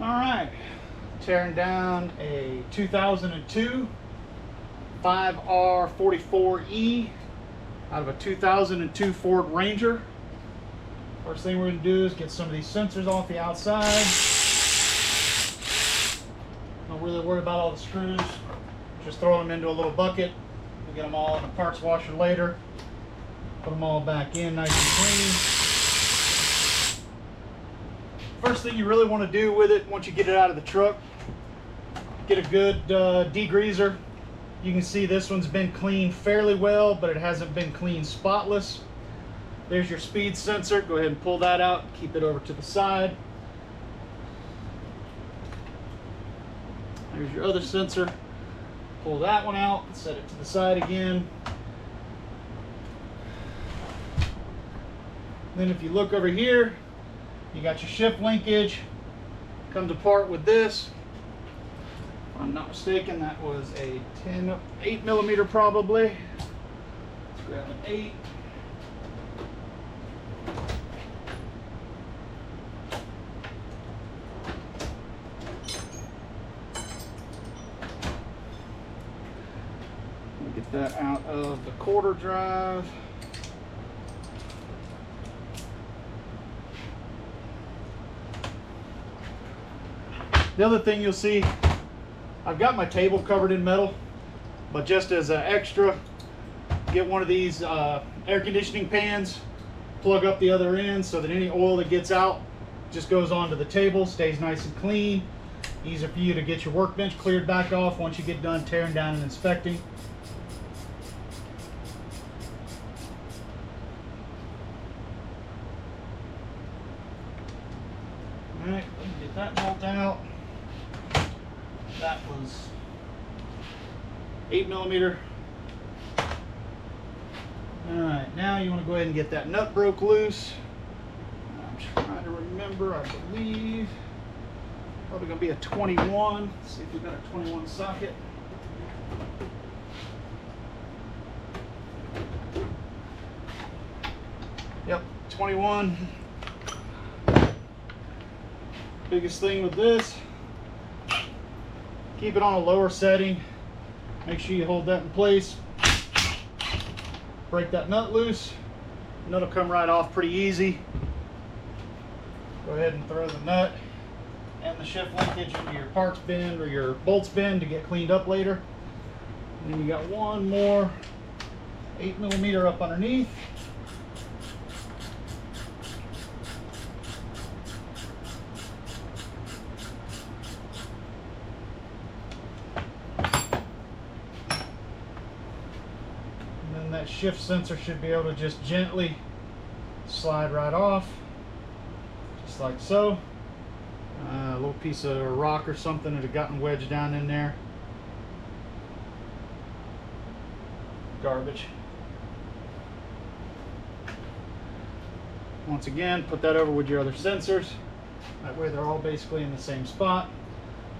Alright, tearing down a 2002 5R44E out of a 2002 Ford Ranger. First thing we're going to do is get some of these sensors off the outside. Don't really worry about all the screws. Just throw them into a little bucket. We'll get them all in the parts washer later. Put them all back in nice and clean. First thing you really want to do with it, once you get it out of the truck, get a good degreaser. You can see this one's been cleaned fairly well, but it hasn't been cleaned spotless. There's your speed sensor. Go ahead and pull that out. Keep it over to the side. There's your other sensor. Pull that one out and set it to the side again. Then if you look over here, you got your shift linkage. Comes apart with this. If I'm not mistaken, that was a 8 millimeter probably. Let's grab an 8. Get that out of the quarter drive. The other thing you'll see, I've got my table covered in metal, but just as an extra, get one of these air conditioning pans, plug up the other end so that any oil that gets out just goes onto the table, stays nice and clean. Easier for you to get your workbench cleared back off once you get done tearing down and inspecting. All right, get that bolt out. That was 8 millimeter. All right, now you want to go ahead and get that nut broke loose. I'm trying to remember, I believe, probably going to be a 21. Let's see if we've got a 21 socket. Yep, 21. Biggest thing with this, keep it on a lower setting. Make sure you hold that in place. Break that nut loose. Nut will come right off pretty easy. Go ahead and throw the nut and the shift linkage into your parts bin or your bolts bin to get cleaned up later. And then you got one more 8 millimeter up underneath. That shift sensor should be able to just gently slide right off, just like so. A little piece of rock or something that had gotten wedged down in there. Garbage. Once again, put that over with your other sensors. That way they're all basically in the same spot.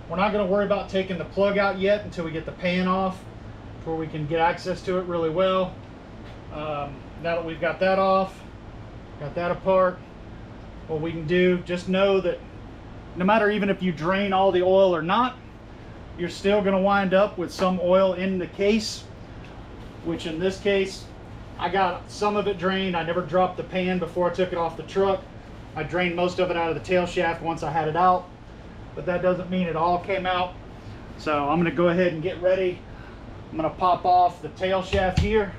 We're not going to worry about taking the plug out yet until we get the pan off, where we can get access to it really well. Now that we've got that off, got that apart, what we can do, just know that no matter even if you drain all the oil or not, you're still going to wind up with some oil in the case, which in this case, I got some of it drained. I never dropped the pan before I took it off the truck. I drained most of it out of the tail shaft once I had it out, but that doesn't mean it all came out. So I'm going to go ahead and get ready. I'm going to pop off the tail shaft here,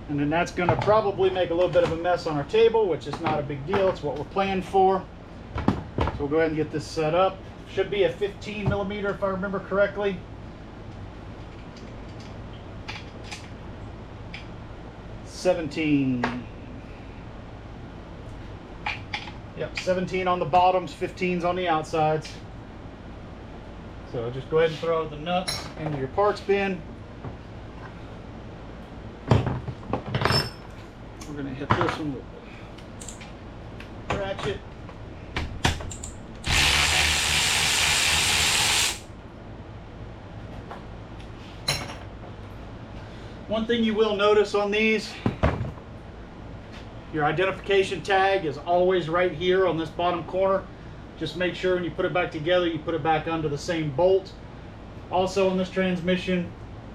and then that's going to probably make a little bit of a mess on our table, which is not a big deal. It's what we're planning for. So we'll go ahead and get this set up. Should be a 15 millimeter if I remember correctly. $17. Yep, 17 on the bottoms, 15s on the outsides. So just go ahead and throw the nuts into your parts bin. We're going to hit this one with the ratchet. One thing you will notice on these, your identification tag is always right here on this bottom corner. Just make sure when you put it back together, you put it back under the same bolt. Also on this transmission,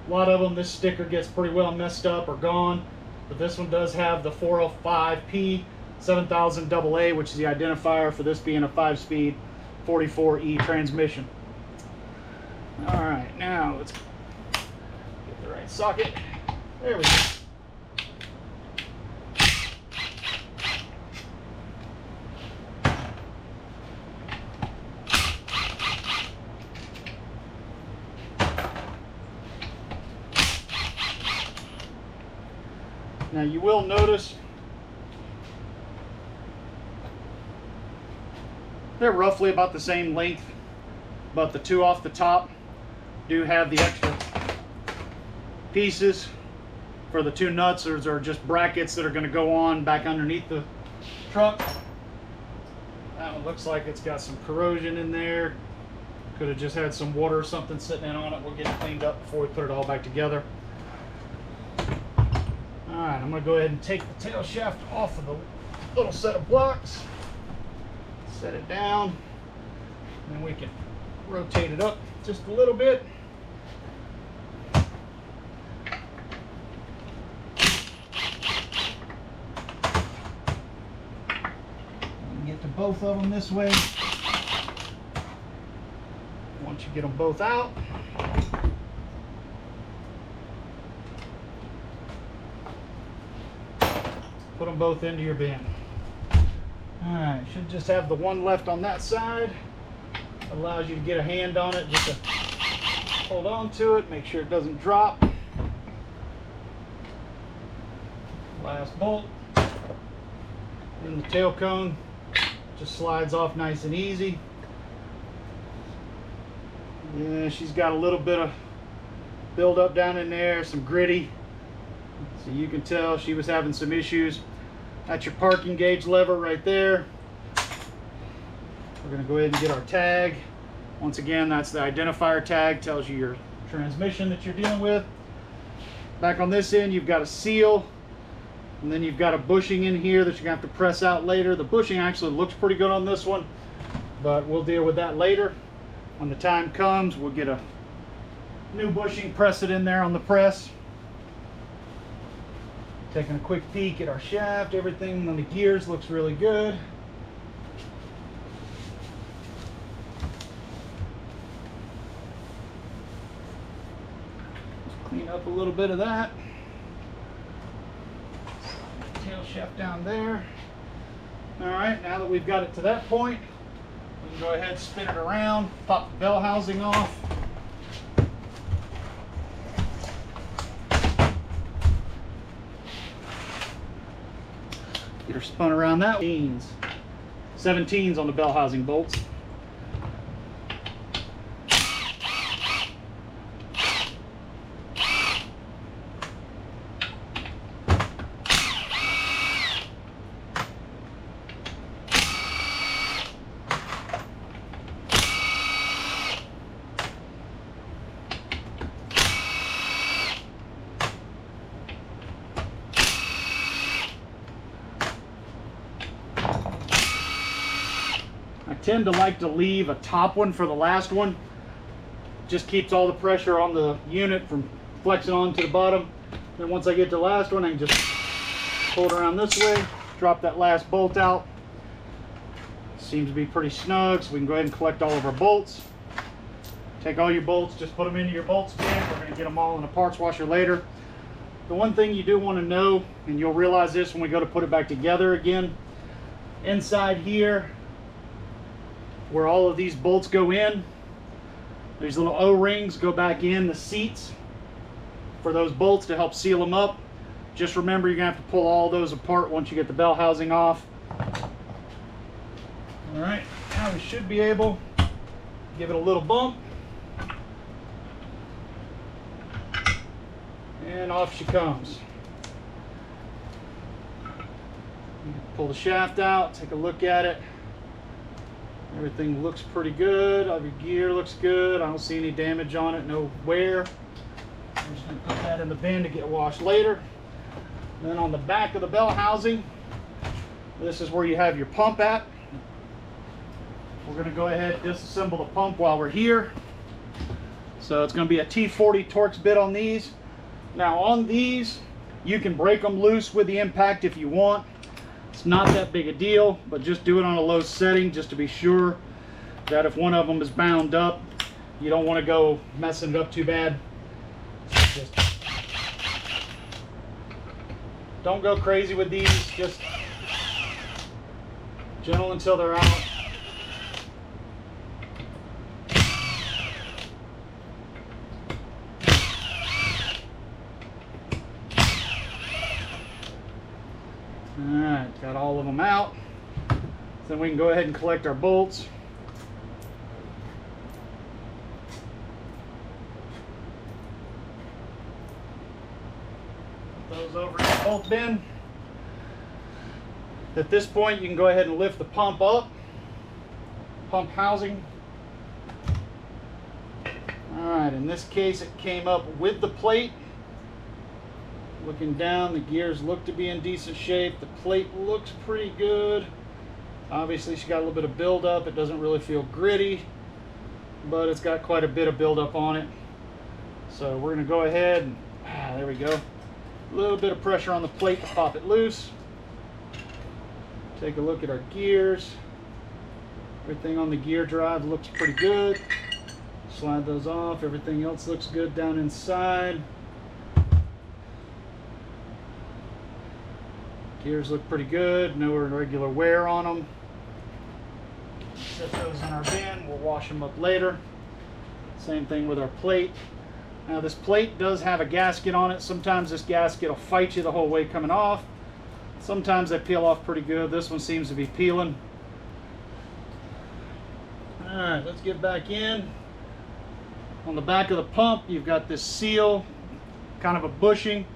a lot of them, this sticker gets pretty well messed up or gone, but this one does have the 405P 7000 AA, which is the identifier for this being a 5-speed 44E transmission. All right, now let's get the right socket. There we go. Now you will notice they're roughly about the same length, but the two off the top do have the extra pieces for the two nuts. Those are just brackets that are going to go on back underneath the truck. That one looks like it's got some corrosion in there. Could have just had some water or something sitting in on it. We'll get it cleaned up before we put it all back together. Alright, I'm going to go ahead and take the tail shaft off of the little set of blocks. Set it down. And then we can rotate it up just a little bit. Get to both of them this way. Once you get them both out, put them both into your bin. Alright, should just have the one left on that side. Allows you to get a hand on it, just to hold on to it, make sure it doesn't drop. Last bolt. Then the tail cone just slides off nice and easy. Yeah, she's got a little bit of build up down in there, some gritty. So you can tell she was having some issues. That's your parking gauge lever right there. We're going to go ahead and get our tag. Once again, that's the identifier tag, tells you your transmission that you're dealing with. Back on this end, you've got a seal, and then you've got a bushing in here that you're going to have to press out later. The bushing actually looks pretty good on this one, but we'll deal with that later. When the time comes, we'll get a new bushing, press it in there on the press. Taking a quick peek at our shaft, everything on the gears looks really good. Let's clean up a little bit of that. Tail shaft down there. All right, now that we've got it to that point, we can go ahead and spin it around, pop the bell housing off. Get her spun around that. 17s on the bell housing bolts. I tend to like to leave a top one for the last one. Just keeps all the pressure on the unit from flexing onto the bottom. Then once I get to the last one, I can just pull it around this way, drop that last bolt out. Seems to be pretty snug, so we can go ahead and collect all of our bolts. Take all your bolts, just put them into your bolt bin. We're going to get them all in a parts washer later. The one thing you do want to know, and you'll realize this when we go to put it back together again, inside here, where all of these bolts go in, these little O-rings go back in the seats for those bolts to help seal them up. Just remember, you're going to have to pull all those apart once you get the bell housing off. All right, now we should be able to give it a little bump. And off she comes. Pull the shaft out, take a look at it. Everything looks pretty good. Every gear looks good. I don't see any damage on it, no wear. I'm just going to put that in the bin to get washed later. Then on the back of the bell housing, this is where you have your pump at. We're going to go ahead and disassemble the pump while we're here. So it's going to be a T40 Torx bit on these. Now on these, you can break them loose with the impact if you want. It's not that big a deal, but just do it on a low setting just to be sure that if one of them is bound up, you don't want to go messing it up too bad. Just don't go crazy with these, just gentle until they're out. Alright, got all of them out. Then we can go ahead and collect our bolts. Put those over in the bolt bin. At this point, you can go ahead and lift the pump up. Pump housing. Alright, in this case it came up with the plate. Looking down, the gears look to be in decent shape. The plate looks pretty good. Obviously, she's got a little bit of buildup. It doesn't really feel gritty, but it's got quite a bit of buildup on it. So we're going to go ahead and, there we go. A little bit of pressure on the plate to pop it loose. Take a look at our gears. Everything on the gear drive looks pretty good. Slide those off. Everything else looks good down inside. Gears look pretty good, no irregular wear on them. Set those in our bin, we'll wash them up later. Same thing with our plate. Now this plate does have a gasket on it. Sometimes this gasket will fight you the whole way coming off. Sometimes they peel off pretty good. This one seems to be peeling. Alright, let's get back in. On the back of the pump, you've got this seal, kind of a bushing.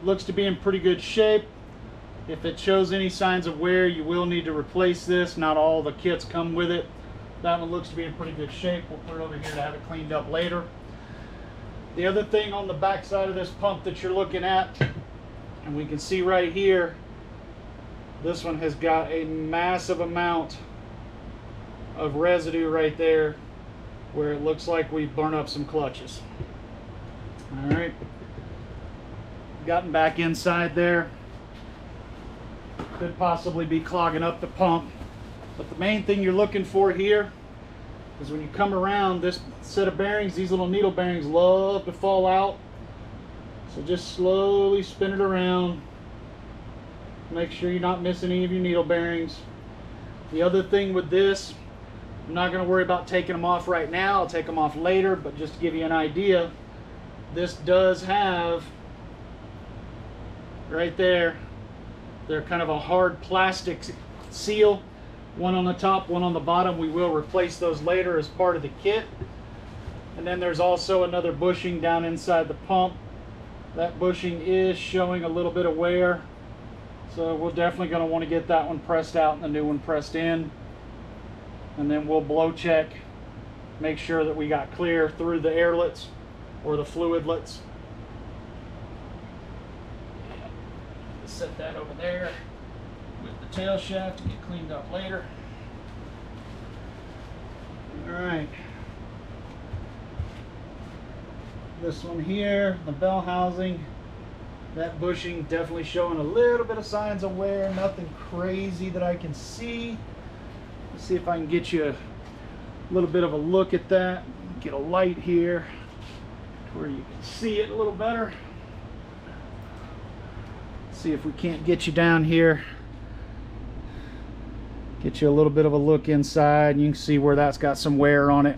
Looks to be in pretty good shape. If it shows any signs of wear, you will need to replace this. Not all the kits come with it. That one looks to be in pretty good shape. We'll put it over here to have it cleaned up later. The other thing on the back side of this pump that you're looking at, and we can see right here, this one has got a massive amount of residue right there where it looks like we've burned up some clutches. All right, gotten back inside there. Could possibly be clogging up the pump. But the main thing you're looking for here is when you come around this set of bearings, these little needle bearings love to fall out. So just slowly spin it around. Make sure you're not missing any of your needle bearings. The other thing with this, I'm not going to worry about taking them off right now. I'll take them off later, but just to give you an idea, this does have right there, they're kind of a hard plastic seal, one on the top, one on the bottom. We will replace those later as part of the kit. And then there's also another bushing down inside the pump. That bushing is showing a little bit of wear, so we're definitely going to want to get that one pressed out and the new one pressed in. And then we'll blow check, make sure that we got clear through the airlets or the fluidlets. Set that over there with the tail shaft to get cleaned up later. Alright. This one here, the bell housing, that bushing definitely showing a little bit of signs of wear, nothing crazy that I can see. Let's see if I can get you a little bit of a look at that. Get a light here where you can see it a little better. See if we can't get you down here, get you a little bit of a look inside. You can see where that's got some wear on it,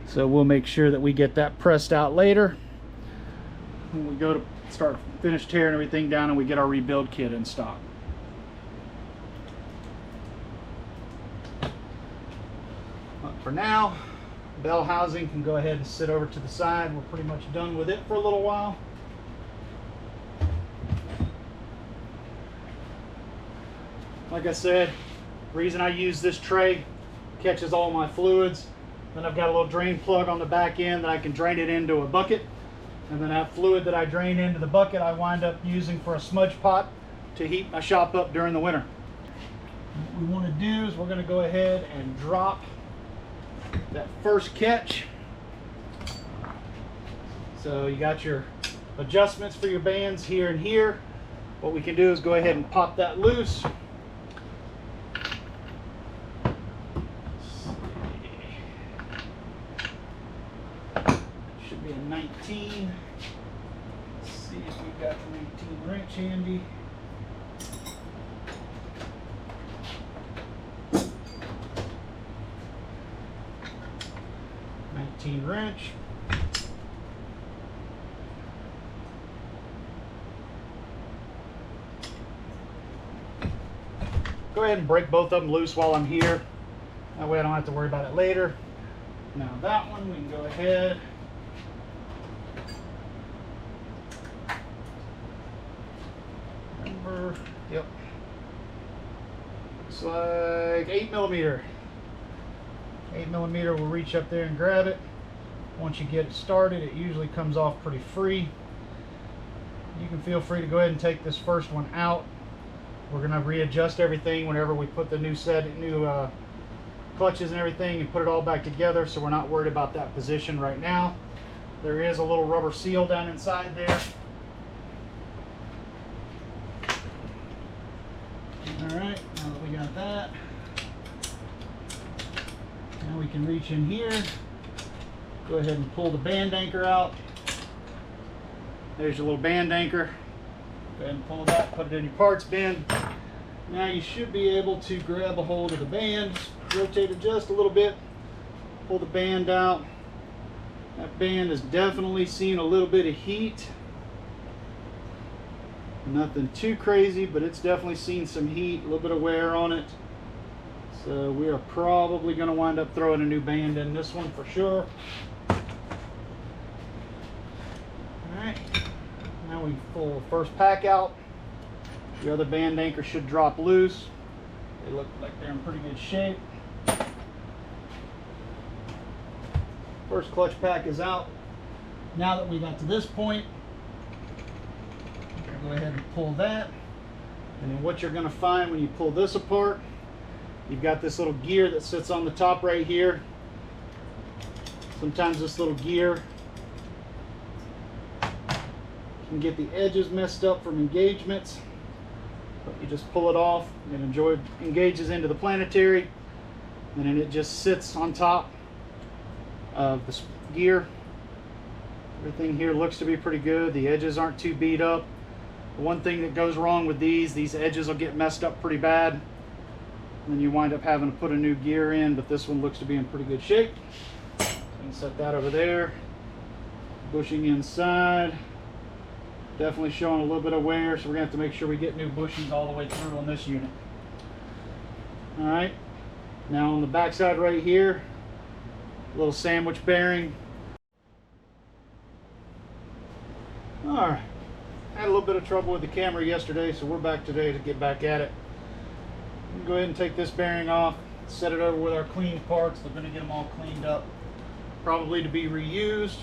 so we'll make sure that we get that pressed out later when we go to finish tearing everything down and we get our rebuild kit in stock. But for now, bell housing can go ahead and sit over to the side. We're pretty much done with it for a little while. Like I said, the reason I use this tray, catches all my fluids. Then I've got a little drain plug on the back end that I can drain it into a bucket. And then that fluid that I drain into the bucket, I wind up using for a smudge pot to heat my shop up during the winter. What we want to do is we're going to go ahead and drop that first catch. So you got your adjustments for your bands here and here. What we can do is go ahead and pop that loose. Should be a 19. Let's see if we've got the 19 wrench handy. Wrench. Go ahead and break both of them loose while I'm here. That way I don't have to worry about it later. Now that one we can go ahead. Remember, yep. Looks like 8mm. 8mm will reach up there and grab it. Once you get it started, it usually comes off pretty free. You can feel free to go ahead and take this first one out. We're going to readjust everything whenever we put the new clutches and everything and put it all back together, so we're not worried about that position right now. There is a little rubber seal down inside there. Alright, now that we got that, now we can reach in here. Go ahead and pull the band anchor out. There's your little band anchor. Go ahead and pull that, put it in your parts bin. Now you should be able to grab a hold of the band, rotate it just a little bit, pull the band out. That band is definitely seeing a little bit of heat. Nothing too crazy, but it's definitely seen some heat, a little bit of wear on it. So we are probably going to wind up throwing a new band in this one for sure. Alright, now we pull the first pack out. The other band anchor should drop loose. They look like they're in pretty good shape. First clutch pack is out. Now that we got to this point, go ahead and pull that. And then what you're going to find when you pull this apart, you've got this little gear that sits on the top right here. Sometimes this little gear can get the edges messed up from engagements, but you just pull it off and engages into the planetary, and then it just sits on top of the gear. Everything here looks to be pretty good. The edges aren't too beat up. The one thing that goes wrong with these edges will get messed up pretty bad, and then you wind up having to put a new gear in, but this one looks to be in pretty good shape. So you can set that over there. Bushing inside, definitely showing a little bit of wear, so we're gonna have to make sure we get new bushings all the way through on this unit. All right, now on the back side right here, a little sandwich bearing. All right, had a little bit of trouble with the camera yesterday, so we're back today to get back at it. Go ahead and take this bearing off, set it over with our clean parts. They're going to get them all cleaned up, probably to be reused.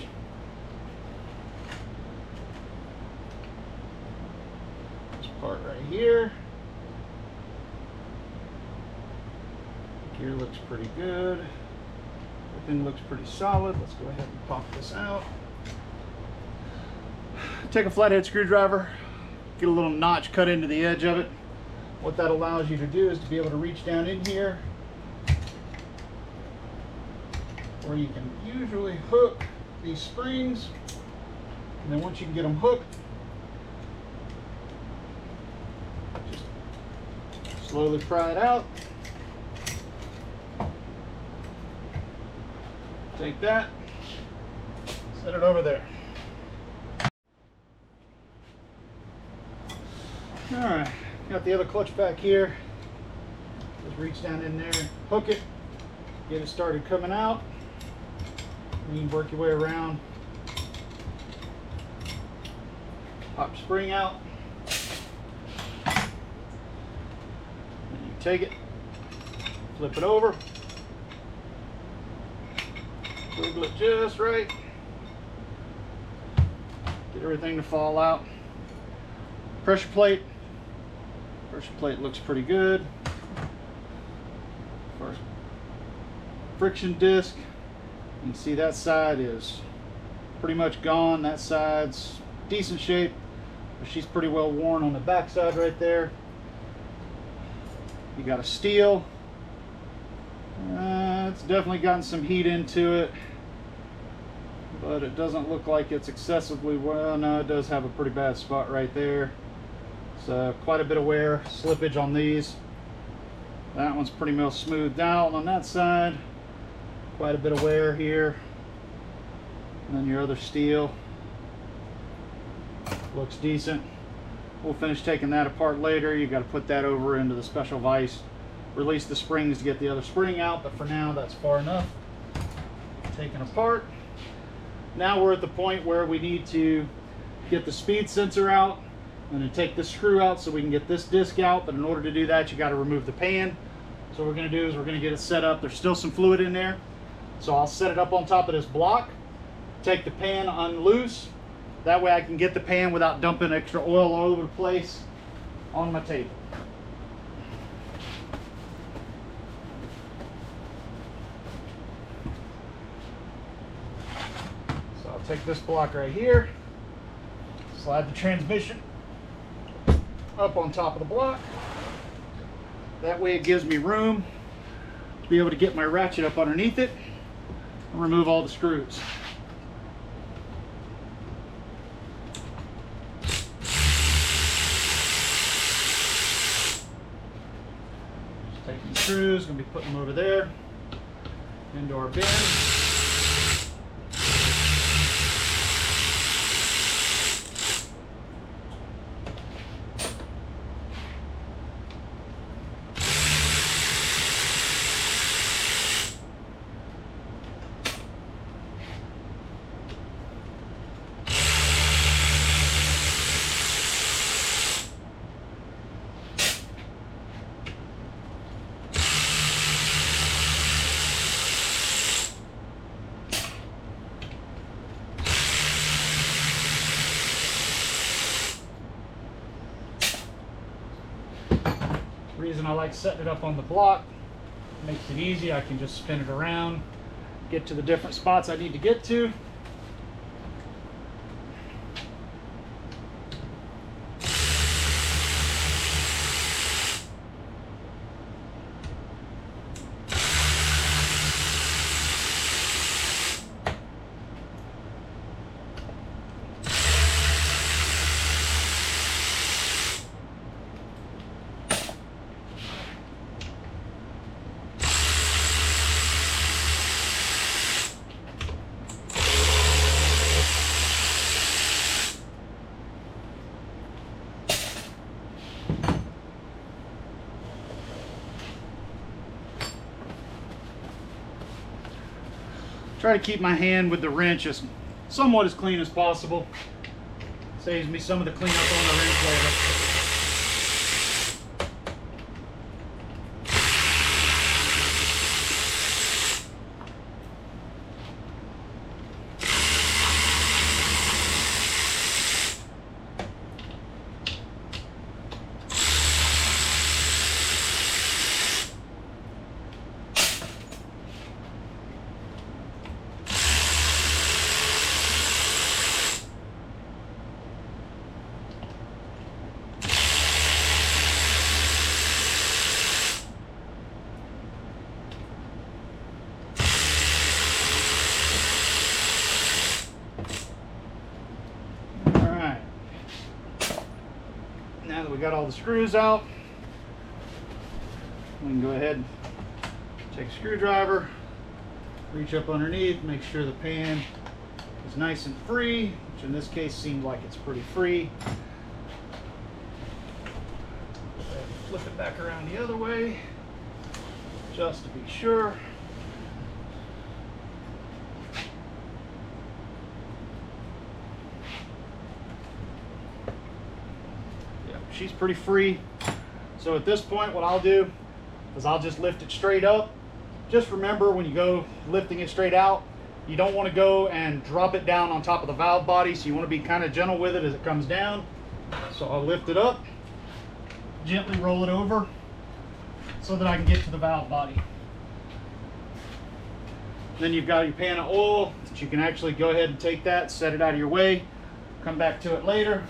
This part right here, gear looks pretty good. Everything looks pretty solid. Let's go ahead and pop this out. Take a flathead screwdriver, get a little notch cut into the edge of it. What that allows you to do is to be able to reach down in here, where you can usually hook these springs, and then once you can get them hooked, just slowly pry it out. Take that, set it over there. All right. Got the other clutch back here. Just reach down in there, hook it, get it started coming out. You can work your way around. Pop spring out. Then you take it, flip it over, wiggle it just right. Get everything to fall out. Pressure plate. Pressure plate looks pretty good. First friction disc, you can see that side is pretty much gone. That side's decent shape, but she's pretty well worn on the back side right there. You got a steel. It's definitely gotten some heat into it, but it doesn't look like it's excessively well. No, it does have a pretty bad spot right there. So quite a bit of wear, slippage on these. That one's pretty well smoothed out on that side. Quite a bit of wear here. And then your other steel looks decent. We'll finish taking that apart later. You got to put that over into the special vise, release the springs to get the other spring out, but for now that's far enough. Taken apart. Now we're at the point where we need to get the speed sensor out. I'm going to take this screw out so we can get this disc out, but in order to do that you got to remove the pan. So what we're going to do is we're going to get it set up. There's still some fluid in there, so I'll set it up on top of this block, take the pan unloose. That way I can get the pan without dumping extra oil all over the place on my table. So I'll take this block right here, slide the transmission up on top of the block. That way it gives me room to be able to get my ratchet up underneath it and remove all the screws. Just taking the screws, going to be putting them over there into our bin. The reason I like setting it up on the block, it makes it easy. I can just spin it around, get to the different spots I need to get to. Try to keep my hand with the wrench as somewhat as clean as possible. Saves me some of the cleanup on the wrench later. Now that we got all the screws out, we can go ahead and take a screwdriver, reach up underneath, make sure the pan is nice and free, which in this case seemed like it's pretty free. Flip it back around the other way, just to be sure. She's pretty free. So at this point what I'll do is I'll just lift it straight up. Just remember, when you go lifting it straight out, you don't want to go and drop it down on top of the valve body, so you want to be kind of gentle with it as it comes down. So I'll lift it up, gently roll it over so that I can get to the valve body. Then you've got your pan of oil that you can actually go ahead and take that, set it out of your way, come back to it later.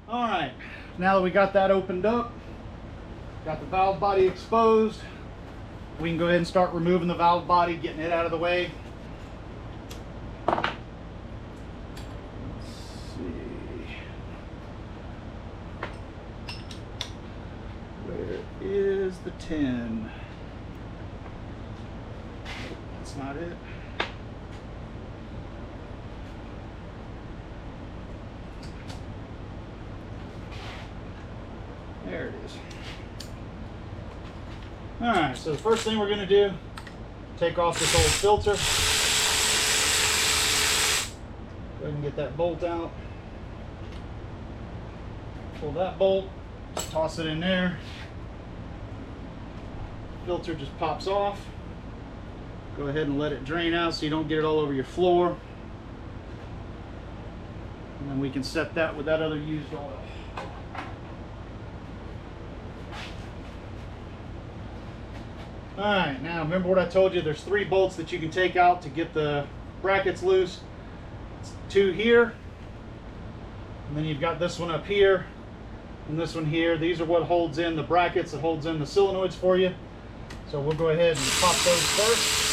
All right, now that we got that opened up, got the valve body exposed, we can go ahead and start removing the valve body, getting it out of the way. Let's see. Where is the 10? That's not it. There it is. All right, so the first thing we're going to do, take off this old filter. Go ahead and get that bolt out. Pull that bolt, toss it in there. Filter just pops off. Go ahead and let it drain out so you don't get it all over your floor. And then we can set that with that other used oil. Alright, now remember what I told you, there's 3 bolts that you can take out to get the brackets loose. It's 2 here, and then you've got this one up here, and this one here. These are what holds in the brackets, that holds in the solenoids for you. So we'll go ahead and pop those first.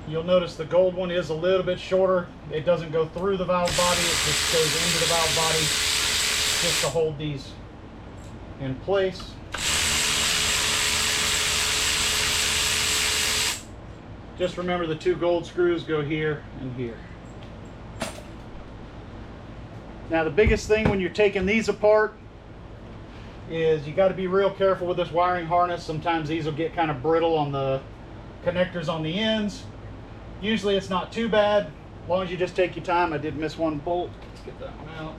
You'll notice the gold one is a little bit shorter. It doesn't go through the valve body, it just goes into the valve body just to hold these in place. Just remember the 2 gold screws go here and here. Now the biggest thing when you're taking these apart is you got to be real careful with this wiring harness. Sometimes these will get kind of brittle on the connectors on the ends. Usually it's not too bad, as long as you just take your time. I did miss one bolt. Let's get that one out.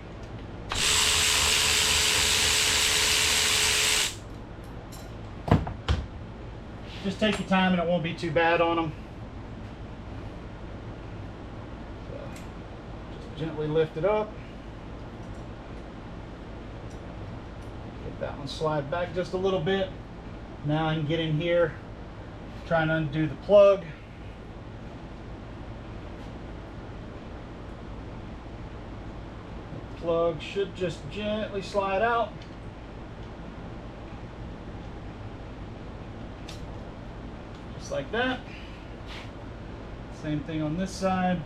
Just take your time and it won't be too bad on them. So, just gently lift it up. Get that one slide back just a little bit. Now I can get in here, try and undo the plug. Plug should just gently slide out. Just like that. Same thing on this side.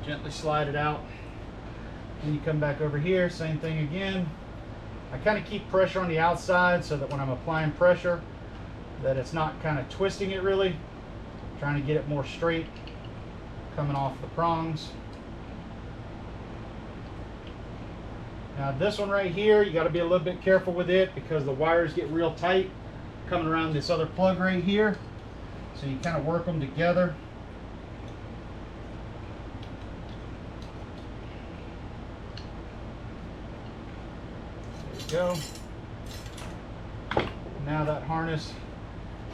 Gently slide it out. Then you come back over here, same thing again. I kind of keep pressure on the outside so that when I'm applying pressure that it's not kind of twisting it really. Trying to get it more straight coming off the prongs. Now this one right here, you got to be a little bit careful with it because the wires get real tight coming around this other plug right here. So you kind of work them together. There you go. Now that harness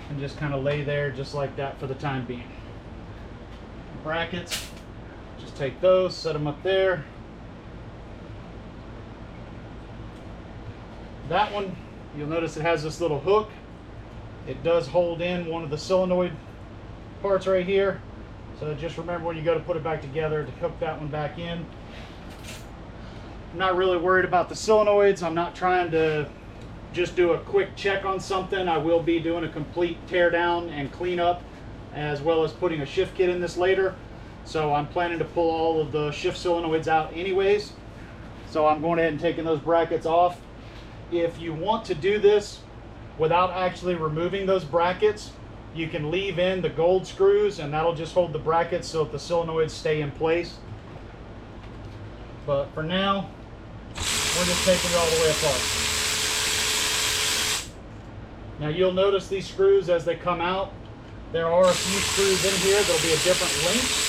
can just kind of lay there just like that for the time being. Brackets, just take those, set them up there. That one, you'll notice it has this little hook. It does hold in one of the solenoid parts right here. So just remember when you go to put it back together to hook that one back in. I'm not really worried about the solenoids. I'm not trying to just do a quick check on something. I will be doing a complete tear down and clean up, as well as putting a shift kit in this later. So I'm planning to pull all of the shift solenoids out anyways. So I'm going ahead and taking those brackets off. If you want to do this without actually removing those brackets, you can leave in the gold screws and that'll just hold the brackets so that the solenoids stay in place. But for now, we're just taking it all the way apart. Now you'll notice these screws as they come out, there are a few screws in here that'll be a different length.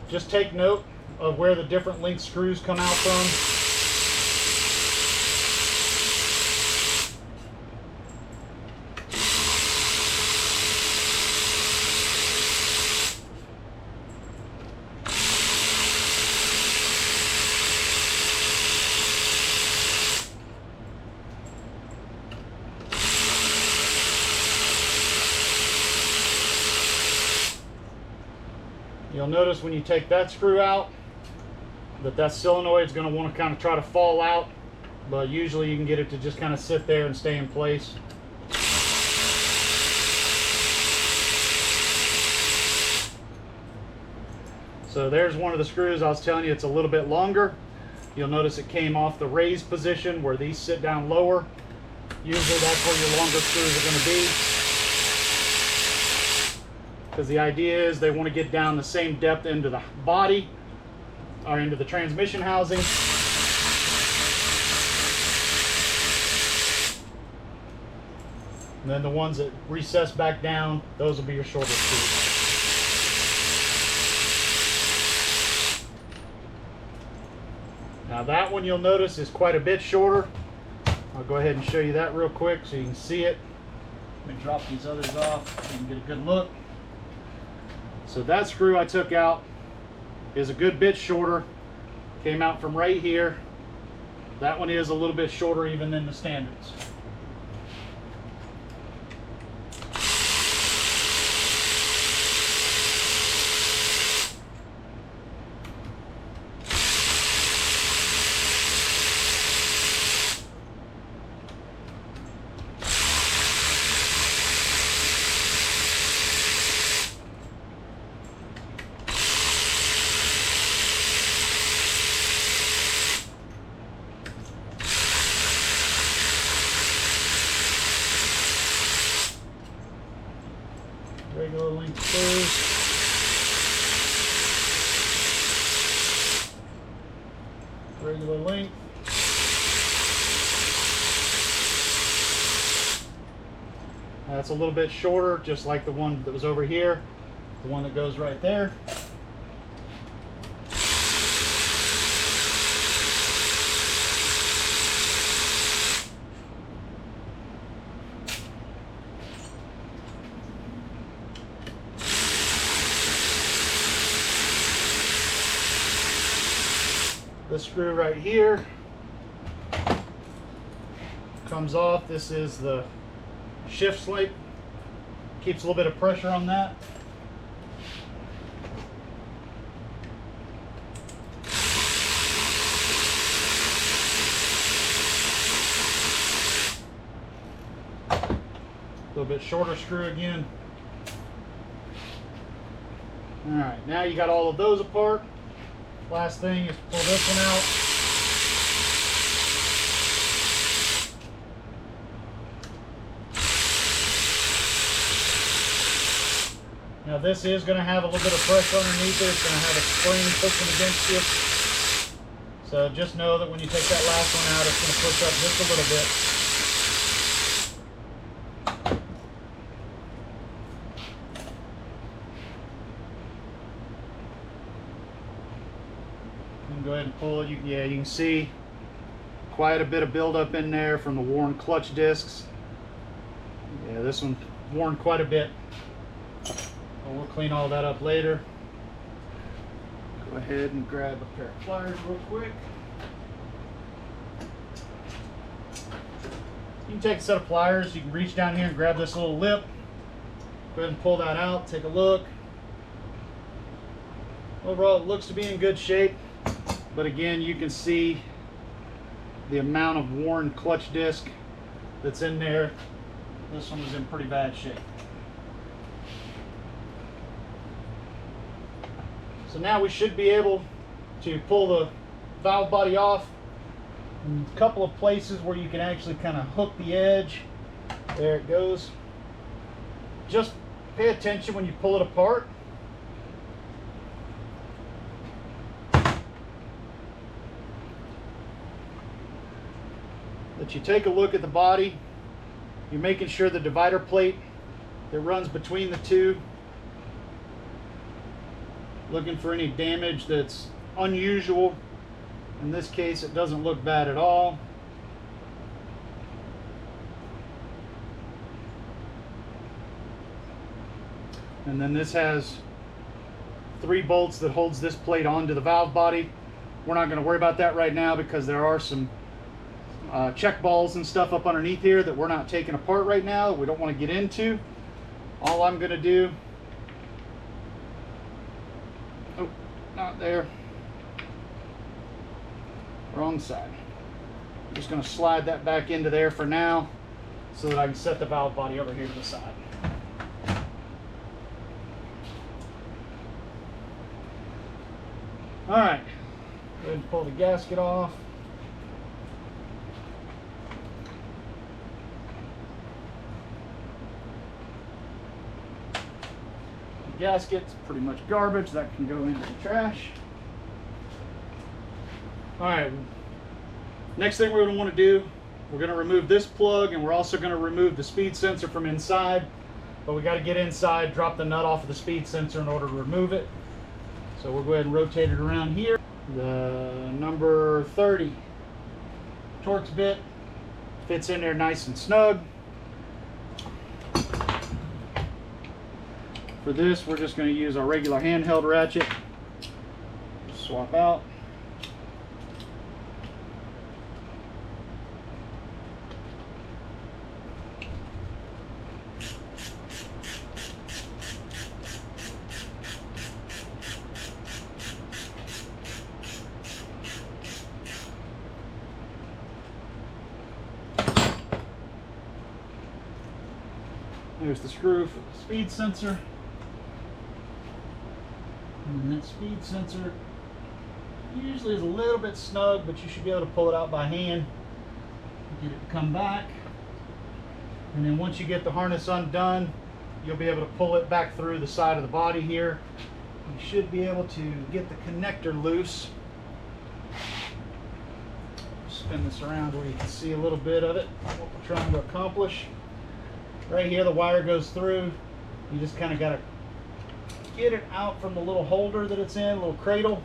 Just take note of where the different length screws come out from. You'll notice when you take that screw out that solenoid is going to want to kind of try to fall out, but usually you can get it to just kind of sit there and stay in place. So there's one of the screws I was telling you, it's a little bit longer. You'll notice it came off the raised position where these sit down lower. Usually that's where your longer screws are going to be, because the idea is they want to get down the same depth into the body or into the transmission housing. And then the ones that recess back down, those will be your shorter screws. Now that one you'll notice is quite a bit shorter. I'll go ahead and show you that real quick so you can see it. Let me drop these others off and get a good look. So that screw I took out is a good bit shorter. Came out from right here. That one is a little bit shorter even than the standards. Regular length screws. Regular length. That's a little bit shorter, just like the one that was over here, the one that goes right there. This screw right here comes off. This is the shift slate. Keeps a little bit of pressure on that. A little bit shorter screw again. All right, now you got all of those apart. Last thing is to pull this one out. Now this is going to have a little bit of pressure underneath it. It's going to have a spring pushing against you. So just know that when you take that last one out, it's going to push up just a little bit. Go ahead and pull it. You can see quite a bit of buildup in there from the worn clutch discs. Yeah, this one worn quite a bit. But we'll clean all that up later. Go ahead and grab a pair of pliers real quick. You can take a set of pliers. You can reach down here and grab this little lip. Go ahead and pull that out. Take a look. Overall, it looks to be in good shape. But again, you can see the amount of worn clutch disc that's in there. This one is in pretty bad shape. So now we should be able to pull the valve body off. In a couple of places where you can actually kind of hook the edge. There it goes. Just pay attention when you pull it apart. That you take a look at the body. You're making sure the divider plate that runs between the two, looking for any damage that's unusual. In this case, it doesn't look bad at all. And then this has 3 bolts that holds this plate onto the valve body. We're not going to worry about that right now because there are some check balls and stuff up underneath here that we're not taking apart right now, we don't want to get into. All I'm going to do out there. Wrong side. I'm just going to slide that back into there for now so that I can set the valve body over here to the side. All right, go ahead and pull the gasket off. The gasket's pretty much garbage. That can go into the trash. All right, next thing we're going to want to do, we're going to remove this plug, and we're also going to remove the speed sensor from inside. But we got to get inside, drop the nut off of the speed sensor in order to remove it. So we'll go ahead and rotate it around here. The number 30 Torx bit fits in there nice and snug. For this, we're just going to use our regular handheld ratchet. Swap out. There's the screw for the speed sensor. And that speed sensor usually is a little bit snug, but you should be able to pull it out by hand. Get it to come back. And then once you get the harness undone, you'll be able to pull it back through the side of the body here. You should be able to get the connector loose. Spin this around where you can see a little bit of it, what we're trying to accomplish. Right here the wire goes through. You just kind of got to get it out from the little holder that it's in, a little cradle.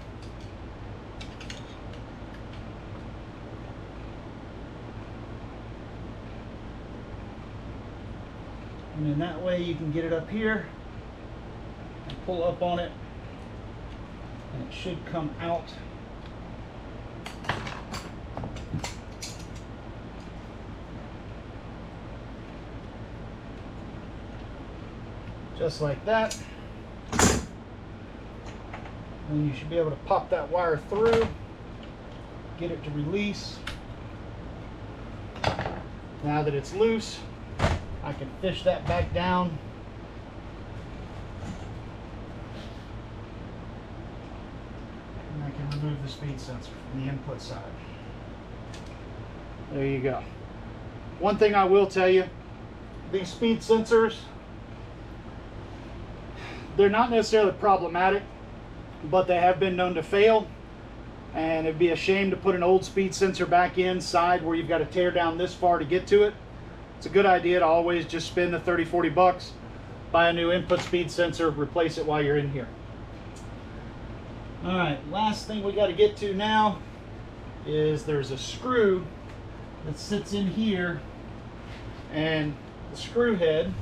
And then that way you can get it up here and pull up on it, and it should come out. Just like that. And you should be able to pop that wire through, get it to release. Now that it's loose, I can fish that back down. And I can remove the speed sensor from the input side. There you go. One thing I will tell you, these speed sensors, they're not necessarily problematic, but they have been known to fail, and it'd be a shame to put an old speed sensor back inside where you've got to tear down this far to get to it. It's a good idea to always just spend the 30-40 bucks, buy a new input speed sensor, replace it while you're in here. All right, last thing we got to get to now is there's a screw that sits in here, and the screw head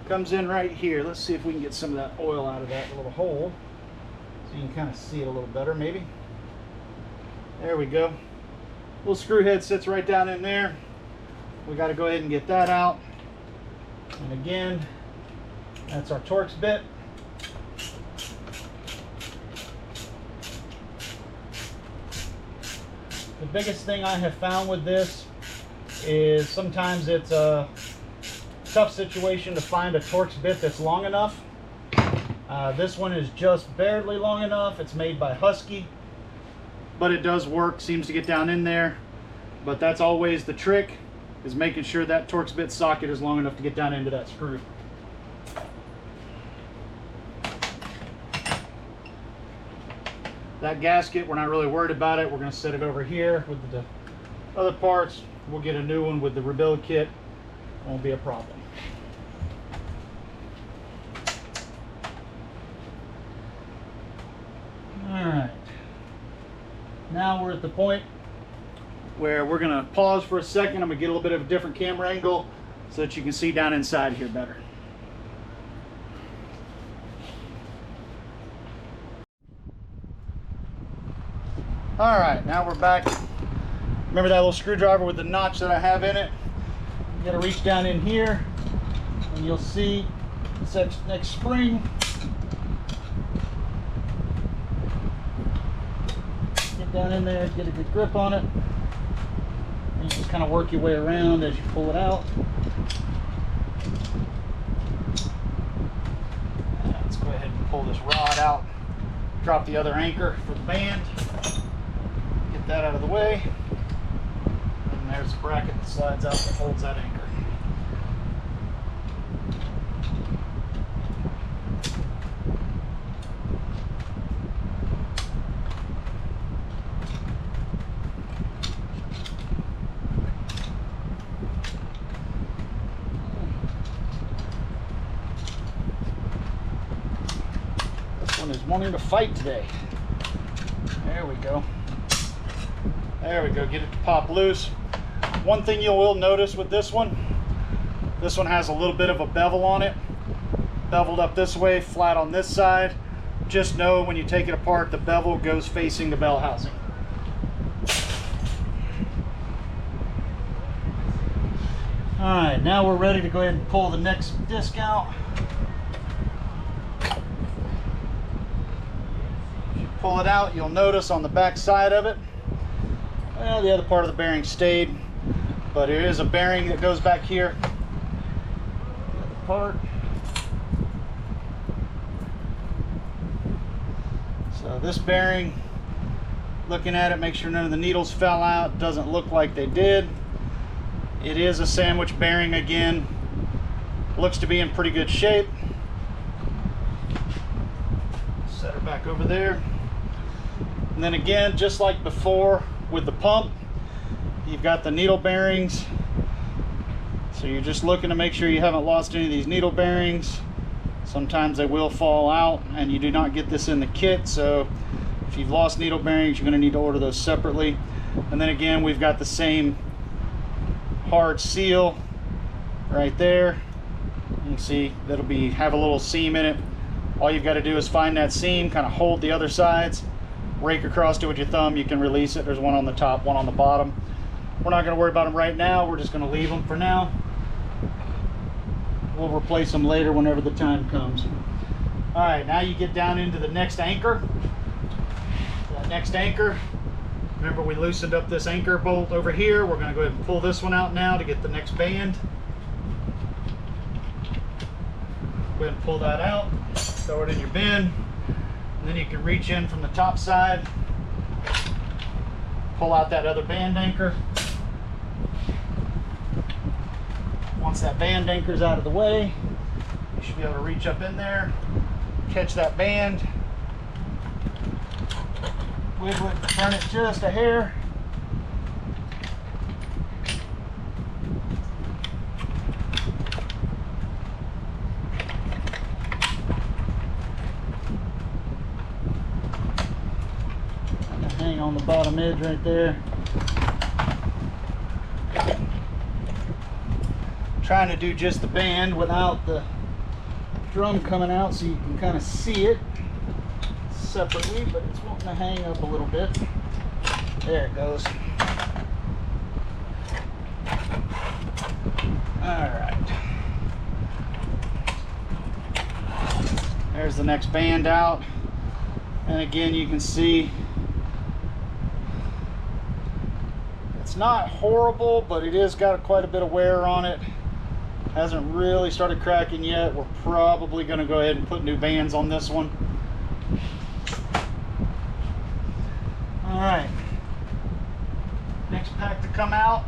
comes in right here. Let's see if we can get some of that oil out of that little hole so you can kind of see it a little better maybe. There we go. Little screw head sits right down in there. We got to go ahead and get that out. And again, that's our Torx bit. The biggest thing I have found with this is sometimes it's a tough situation to find a Torx bit that's long enough. This one is just barely long enough. It's made by Husky, but it does work, seems to get down in there. But that's always the trick, is making sure that Torx bit socket is long enough to get down into that screw. That gasket, we're not really worried about it. We're going to set it over here with the other parts. We'll get a new one with the rebuild kit. Won't be a problem. All right. Now we're at the point where we're going to pause for a second. I'm going to get a little bit of a different camera angle so that you can see down inside here better. All right, now we're back. Remember that little screwdriver with the notch that I have in it? You gotta reach down in here and you'll see This next spring. Get down in there, get a good grip on it. And you just kind of work your way around as you pull it out. Let's go ahead and pull this rod out. Drop the other anchor for the band. Get that out of the way. And there's the bracket that slides out that holds that anchor. Is wanting to fight today. There we go. There we go. Get it to pop loose. One thing you will notice with this one has a little bit of a bevel on it. Beveled up this way, flat on this side. Just know when you take it apart, the bevel goes facing the bell housing. Alright, now we're ready to go ahead and pull the next disc out. Pull it out, you'll notice on the back side of it, well, the other part of the bearing stayed, but there is a bearing that goes back here. The other part. So this bearing, looking at it, make sure none of the needles fell out. Doesn't look like they did. It is a sandwich bearing again. Looks to be in pretty good shape. Set her back over there. And then again, just like before with the pump, you've got the needle bearings. So you're just looking to make sure you haven't lost any of these needle bearings. Sometimes they will fall out, and you do not get this in the kit. So if you've lost needle bearings, you're going to need to order those separately. And then again, we've got the same hard seal right there. You can see that'll have a little seam in it. All you've got to do is find that seam, kind of hold the other sides, rake across it with your thumb. You can release it. There's one on the top, one on the bottom. We're not going to worry about them right now. We're just going to leave them for now. We'll replace them later whenever the time comes. All right, now you get down into the next anchor. That next anchor, remember we loosened up this anchor bolt over here. We're going to go ahead and pull this one out now to get the next band. Go ahead and pull that out, throw it in your bin. And then you can reach in from the top side, pull out that other band anchor. Once that band anchor's out of the way, you should be able to reach up in there, catch that band, wiggle it, turn it just a hair. Hang on the bottom edge right there. Trying to do just the band without the drum coming out so you can kind of see it separately, but it's wanting to hang up a little bit. There it goes. Alright. There's the next band out. And again, you can see it's not horrible, but it is got quite a bit of wear on it. Hasn't really started cracking yet. We're probably going to go ahead and put new bands on this one. All right. Next pack to come out.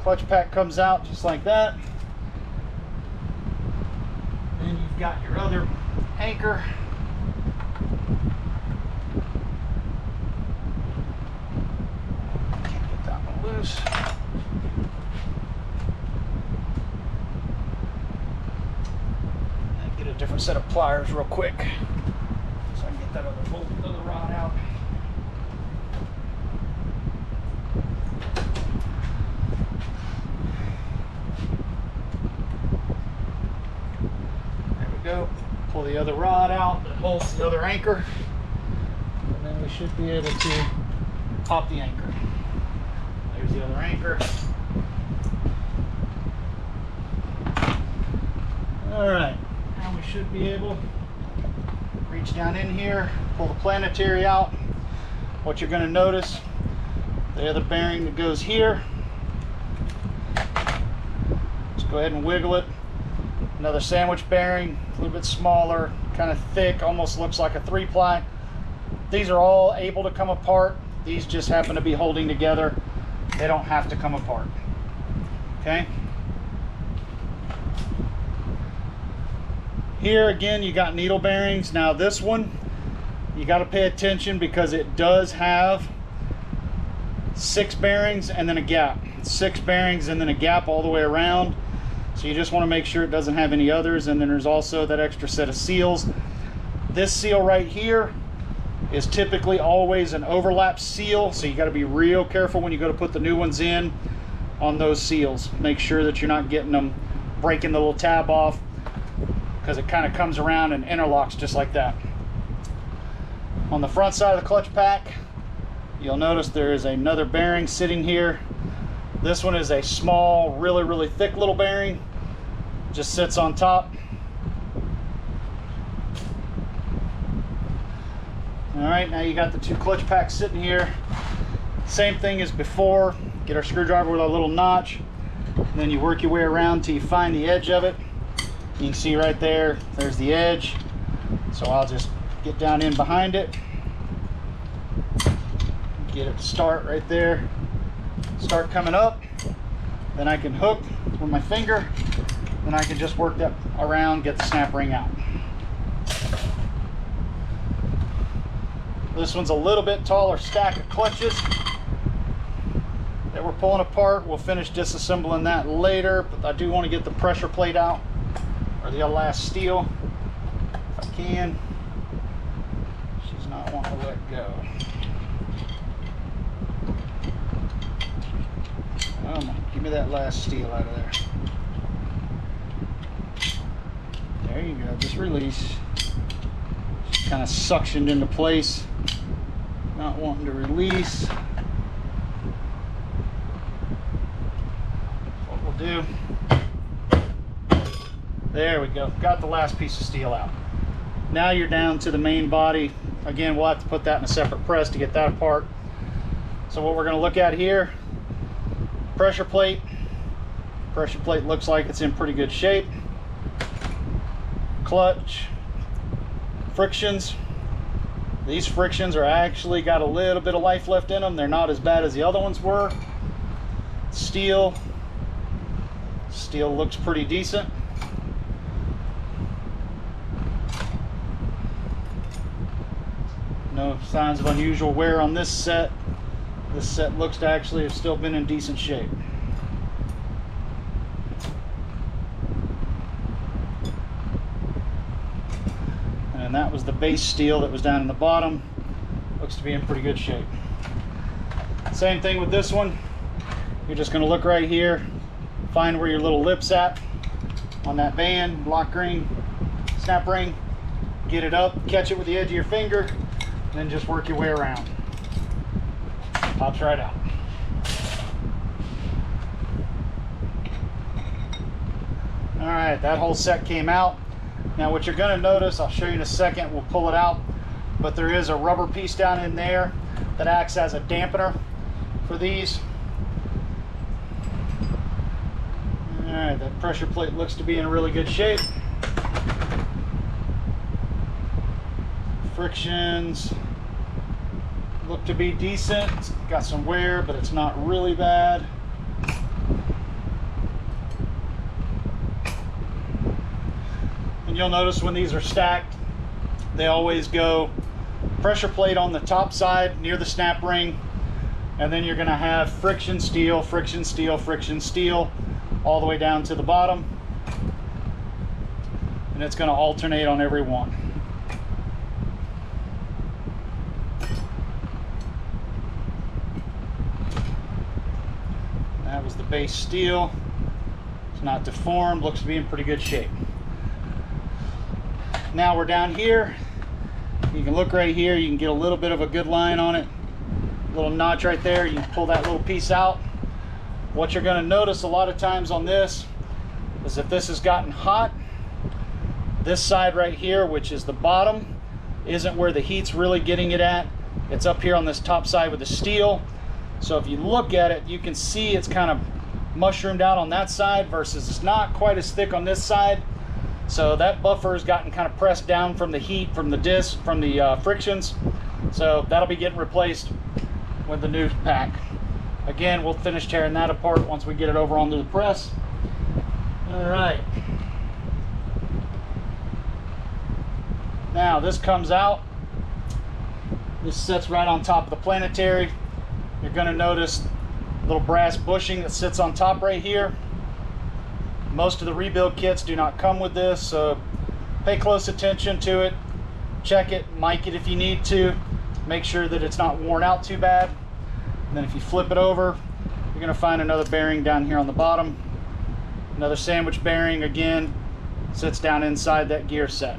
Clutch pack comes out just like that. Then you've got your other anchor. Loose. And get a different set of pliers real quick so I can get that other rod out. There we go. Pull the other rod out that holds the other anchor, and then we should be able to pop the anchor. There's the other anchor. All right, now we should be able to reach down in here, pull the planetary out. What you're going to notice, the other bearing that goes here, just go ahead and wiggle it. Another sandwich bearing, a little bit smaller, kind of thick, almost looks like a 3-ply. These are all able to come apart. These just happen to be holding together. They don't have to come apart. Okay. Here again, you got needle bearings. Now this one, you got to pay attention because it does have 6 bearings and then a gap. 6 bearings and then a gap all the way around. So you just want to make sure it doesn't have any others. And then there's also that extra set of seals. This seal right here is typically always an overlap seal. So you got to be real careful when you go to put the new ones in on those seals. Make sure that you're not getting them breaking the little tab off, because it kind of comes around and interlocks just like that. On the front side of the clutch pack, you'll notice there is another bearing sitting here. This one is a small, really thick little bearing. Just sits on top. All right, now you got the 2 clutch packs sitting here. Same thing as before. Get our screwdriver with a little notch. And then you work your way around till you find the edge of it. You can see right there, there's the edge. So I'll just get down in behind it. Get it to start right there. Start coming up. Then I can hook with my finger. Then I can just work that around, get the snap ring out. This one's a little bit taller stack of clutches that we're pulling apart. We'll finish disassembling that later, but I do want to get the pressure plate out, or the last steel, if I can. She's not wanting to let go. Come on, give me that last steel out of there. There you go, just release. She's kind of suctioned into place. Not wanting to release. What we'll do, there we go, got the last piece of steel out. Now you're down to the main body. Again, we'll have to put that in a separate press to get that apart. So what we're going to look at here, pressure plate. Pressure plate looks like it's in pretty good shape. Clutch, frictions. These frictions are actually got a little bit of life left in them. They're not as bad as the other ones were. Steel looks pretty decent. No signs of unusual wear on this set. This set looks to actually have still been in decent shape. And that was the base steel that was down in the bottom. Looks to be in pretty good shape. Same thing with this one. You're just going to look right here, find where your little lip's at on that band, lock ring, snap ring, get it up, catch it with the edge of your finger, and then just work your way around. Pops right out. All right, that whole set came out. Now what you're going to notice, I'll show you in a second, we'll pull it out, but there is a rubber piece down in there that acts as a dampener for these. All right, that pressure plate looks to be in really good shape. Frictions look to be decent. It's got some wear, but it's not really bad. And you'll notice when these are stacked, they always go pressure plate on the top side near the snap ring, and then you're going to have friction steel, friction steel, friction steel all the way down to the bottom, and it's going to alternate on every one. That was the base steel. It's not deformed, looks to be in pretty good shape. Now we're down here. You can look right here, you can get a little bit of a good line on it. A little notch right there, you can pull that little piece out. What you're going to notice a lot of times on this is if this has gotten hot This side right here, which is the bottom, isn't where the heat's really getting it at. It's up here on this top side with the steel. So if you look at it, you can see it's kind of mushroomed out on that side versus it's not quite as thick on this side. So that buffer has gotten kind of pressed down from the heat, from the disc, from the frictions. So that'll be getting replaced with the new pack. Again, we'll finish tearing that apart once we get it over onto the press. All right. Now this comes out. This sits right on top of the planetary. You're going to notice a little brass bushing that sits on top right here. Most of the rebuild kits do not come with this, so pay close attention to it. Check it, mic it if you need to. Make sure that it's not worn out too bad. And then if you flip it over, you're going to find another bearing down here on the bottom. Another sandwich bearing, again, sits down inside that gear set.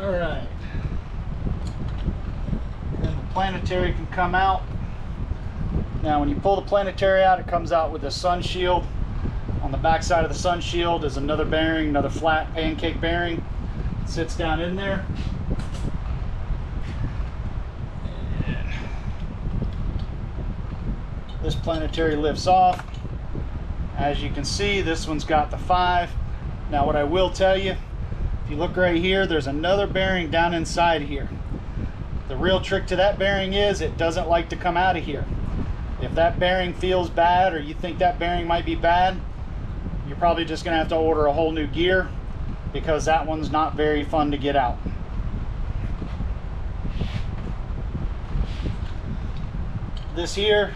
All right. And the planetary can come out. Now when you pull the planetary out, it comes out with a sun shield. On the back side of the sun shield is another bearing, another flat pancake bearing. It sits down in there. And this planetary lifts off. As you can see, this one's got the 5. Now what I will tell you, if you look right here, there's another bearing down inside here. The real trick to that bearing is it doesn't like to come out of here. If that bearing feels bad, or you think that bearing might be bad, you're probably just going to have to order a whole new gear, because that one's not very fun to get out. This here,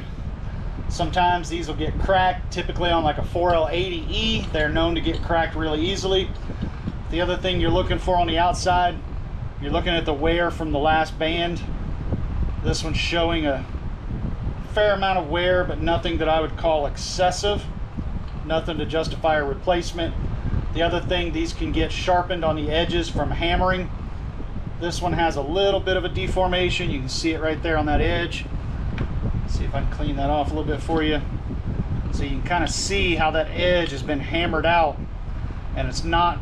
sometimes these will get cracked. Typically on like a 4L80E, they're known to get cracked really easily. The other thing you're looking for on the outside, you're looking at the wear from the last band. This one's showing a fair amount of wear, but nothing that I would call excessive. Nothing to justify a replacement. The other thing, these can get sharpened on the edges from hammering. This one has a little bit of a deformation. You can see it right there on that edge. Let's see if I can clean that off a little bit for you. So you can kind of see how that edge has been hammered out, and it's not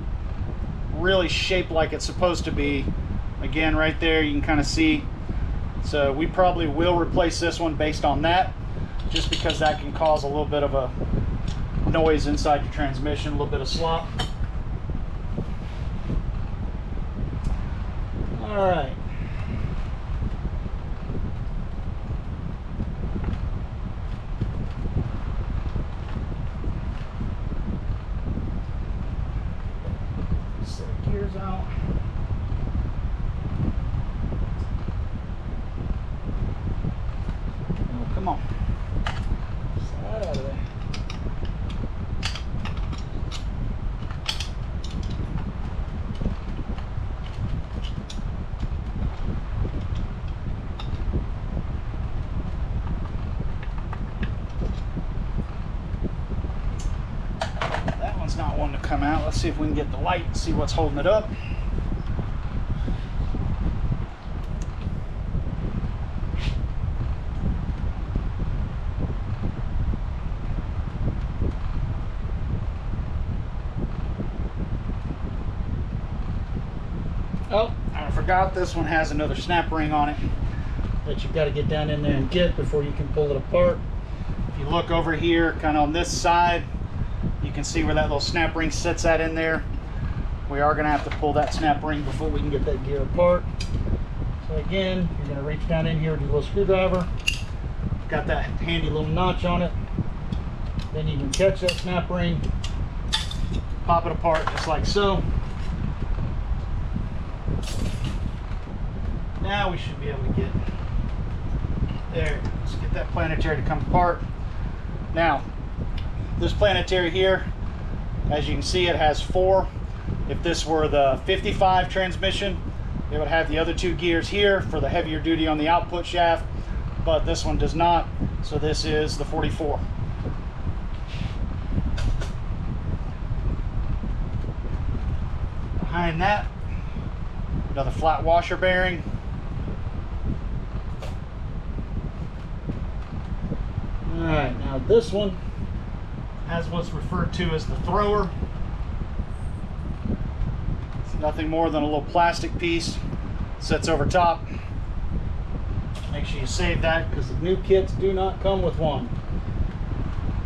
really shaped like it's supposed to be. Again, right there you can kind of see. So we probably will replace this one based on that, just because that can cause a little bit of a noise inside your transmission, a little bit of slop. All right. Set the gears out. Oh, come on. Slide out of there. Not one to come out. Let's see if we can get the light and see what's holding it up. Oh, I forgot this one has another snap ring on it that you've got to get down in there and get before you can pull it apart. If you look over here, kind of on this side, you can see where that little snap ring sits at in there. We are going to have to pull that snap ring before we can get that gear apart. So again, you're going to reach down in here with your little screwdriver. Got that handy little notch on it. Then you can catch that snap ring, pop it apart just like so. Now we should be able to get there. Let's get that planetary to come apart. Now, this planetary here, as you can see, it has 4. If this were the 55 transmission, it would have the other 2 gears here for the heavier duty on the output shaft, but this one does not, so this is the 44. Behind that, another flat washer bearing. All right, now this one has what's referred to as the thrower. It's nothing more than a little plastic piece, sits over top. Make sure you save that because the new kits do not come with one.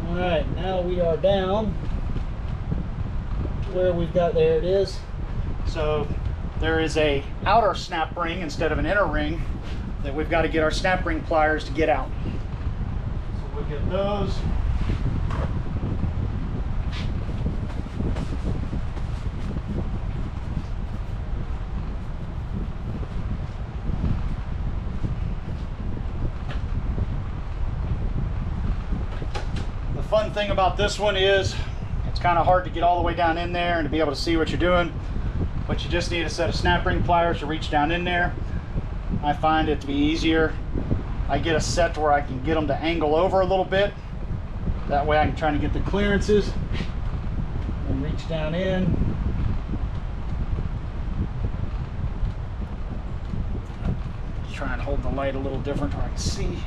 All right, now we are down where we've got, there it is. So there is a outer snap ring instead of an inner ring that we've got to get our snap ring pliers to get out. So we'll get those. The fun thing about this one is it's kind of hard to get all the way down in there and to be able to see what you're doing, but you just need a set of snap ring pliers to reach down in there. I find it to be easier. I get a set to where I can get them to angle over a little bit. That way I can try to get the clearances and reach down in. Try and hold the light a little different where I can see.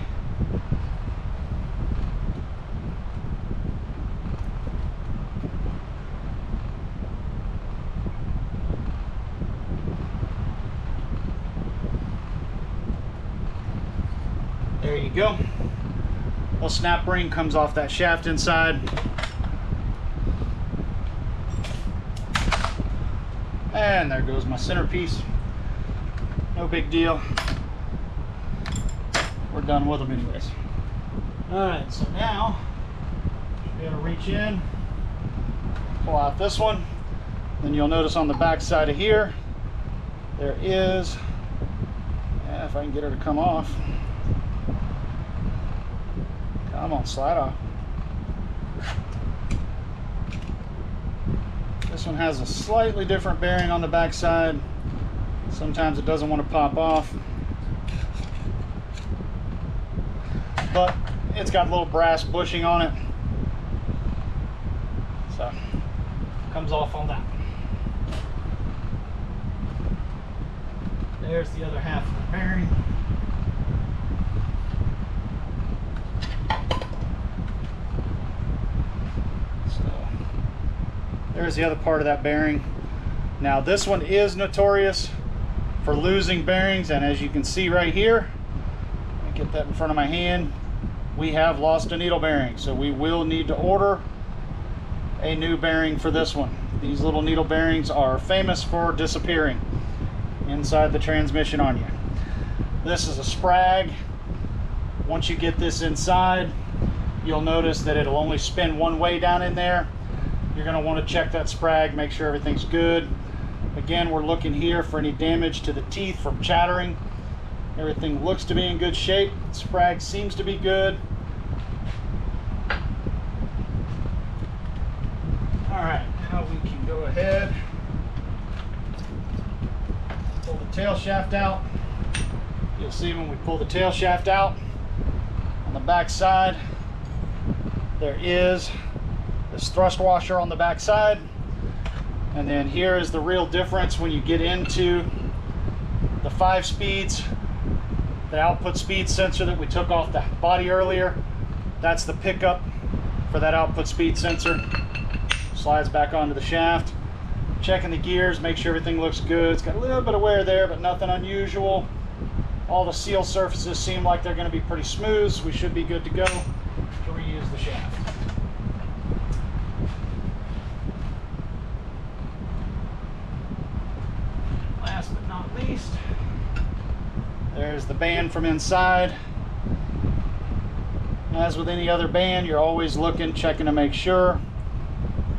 There you go. Little snap ring comes off that shaft inside. And there goes my centerpiece. No big deal. We're done with them anyways. Alright, so now you'll be able to reach in, pull out this one. Then you'll notice on the back side of here, there is, if I can get her to come off. Come on, slide off. This one has a slightly different bearing on the back side. Sometimes it doesn't want to pop off, but it's got a little brass bushing on it, so comes off on that. There's the other half of the bearing. There's the other part of that bearing. Now this one is notorious for losing bearings, and as you can see right here, let me get that in front of my hand, we have lost a needle bearing. So we will need to order a new bearing for this one. These little needle bearings are famous for disappearing inside the transmission on you. This is a sprag. Once you get this inside, you'll notice that it'll only spin one way down in there. You're going to want to check that sprag, make sure everything's good. Again, we're looking here for any damage to the teeth from chattering. Everything looks to be in good shape. Sprag seems to be good. All right, now we can go ahead, pull the tail shaft out. You'll see when we pull the tail shaft out, on the back side, there is this thrust washer on the back side, and then here is the real difference when you get into the 5 speeds. The output speed sensor that we took off the body earlier, that's the pickup for that output speed sensor. Slides back onto the shaft. Checking the gears, make sure everything looks good. It's got a little bit of wear there, but nothing unusual. All the seal surfaces seem like they're going to be pretty smooth, so we should be good to go to reuse the shaft. Last but not least, there's the band from inside. As with any other band, you're always looking, checking to make sure.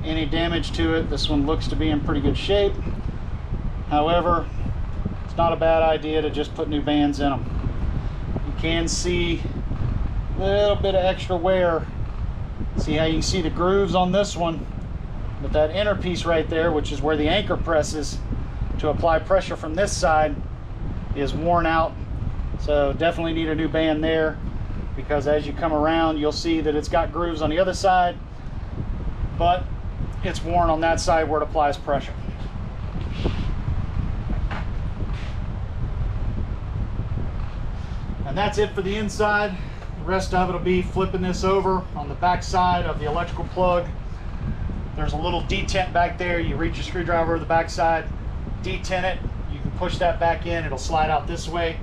Any damage to it, this one looks to be in pretty good shape. However, it's not a bad idea to just put new bands in them. You can see a little bit of extra wear. See how you can see the grooves on this one, but that inner piece right there, which is where the anchor presses to apply pressure from this side, is worn out. So definitely need a new band there, because as you come around, you'll see that it's got grooves on the other side, but it's worn on that side where it applies pressure. And that's it for the inside. The rest of it will be flipping this over on the back side of the electrical plug. There's a little detent back there. You reach your screwdriver over the back side, detent it. You can push that back in. It'll slide out this way.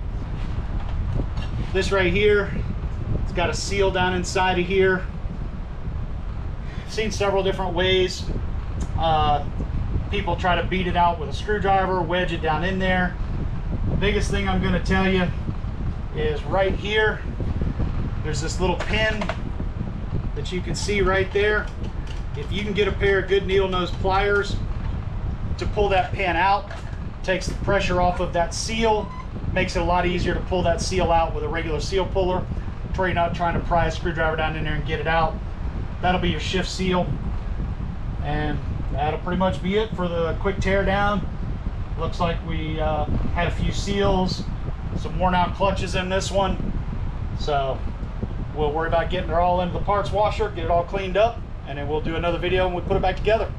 This right here, it's got a seal down inside of here. I've seen several different ways. People try to beat it out with a screwdriver, wedge it down in there. The biggest thing I'm going to tell you is right here, there's this little pin that you can see right there. If you can get a pair of good needle nose pliers to pull that pin out, takes the pressure off of that seal, makes it a lot easier to pull that seal out with a regular seal puller, where you're not trying to pry a screwdriver down in there and get it out. That'll be your shift seal, and that'll pretty much be it for the quick tear down. Looks like we had a few seals, some worn out clutches in this one, so we'll worry about getting it all into the parts washer, get it all cleaned up, and then we'll do another video and we put it back together.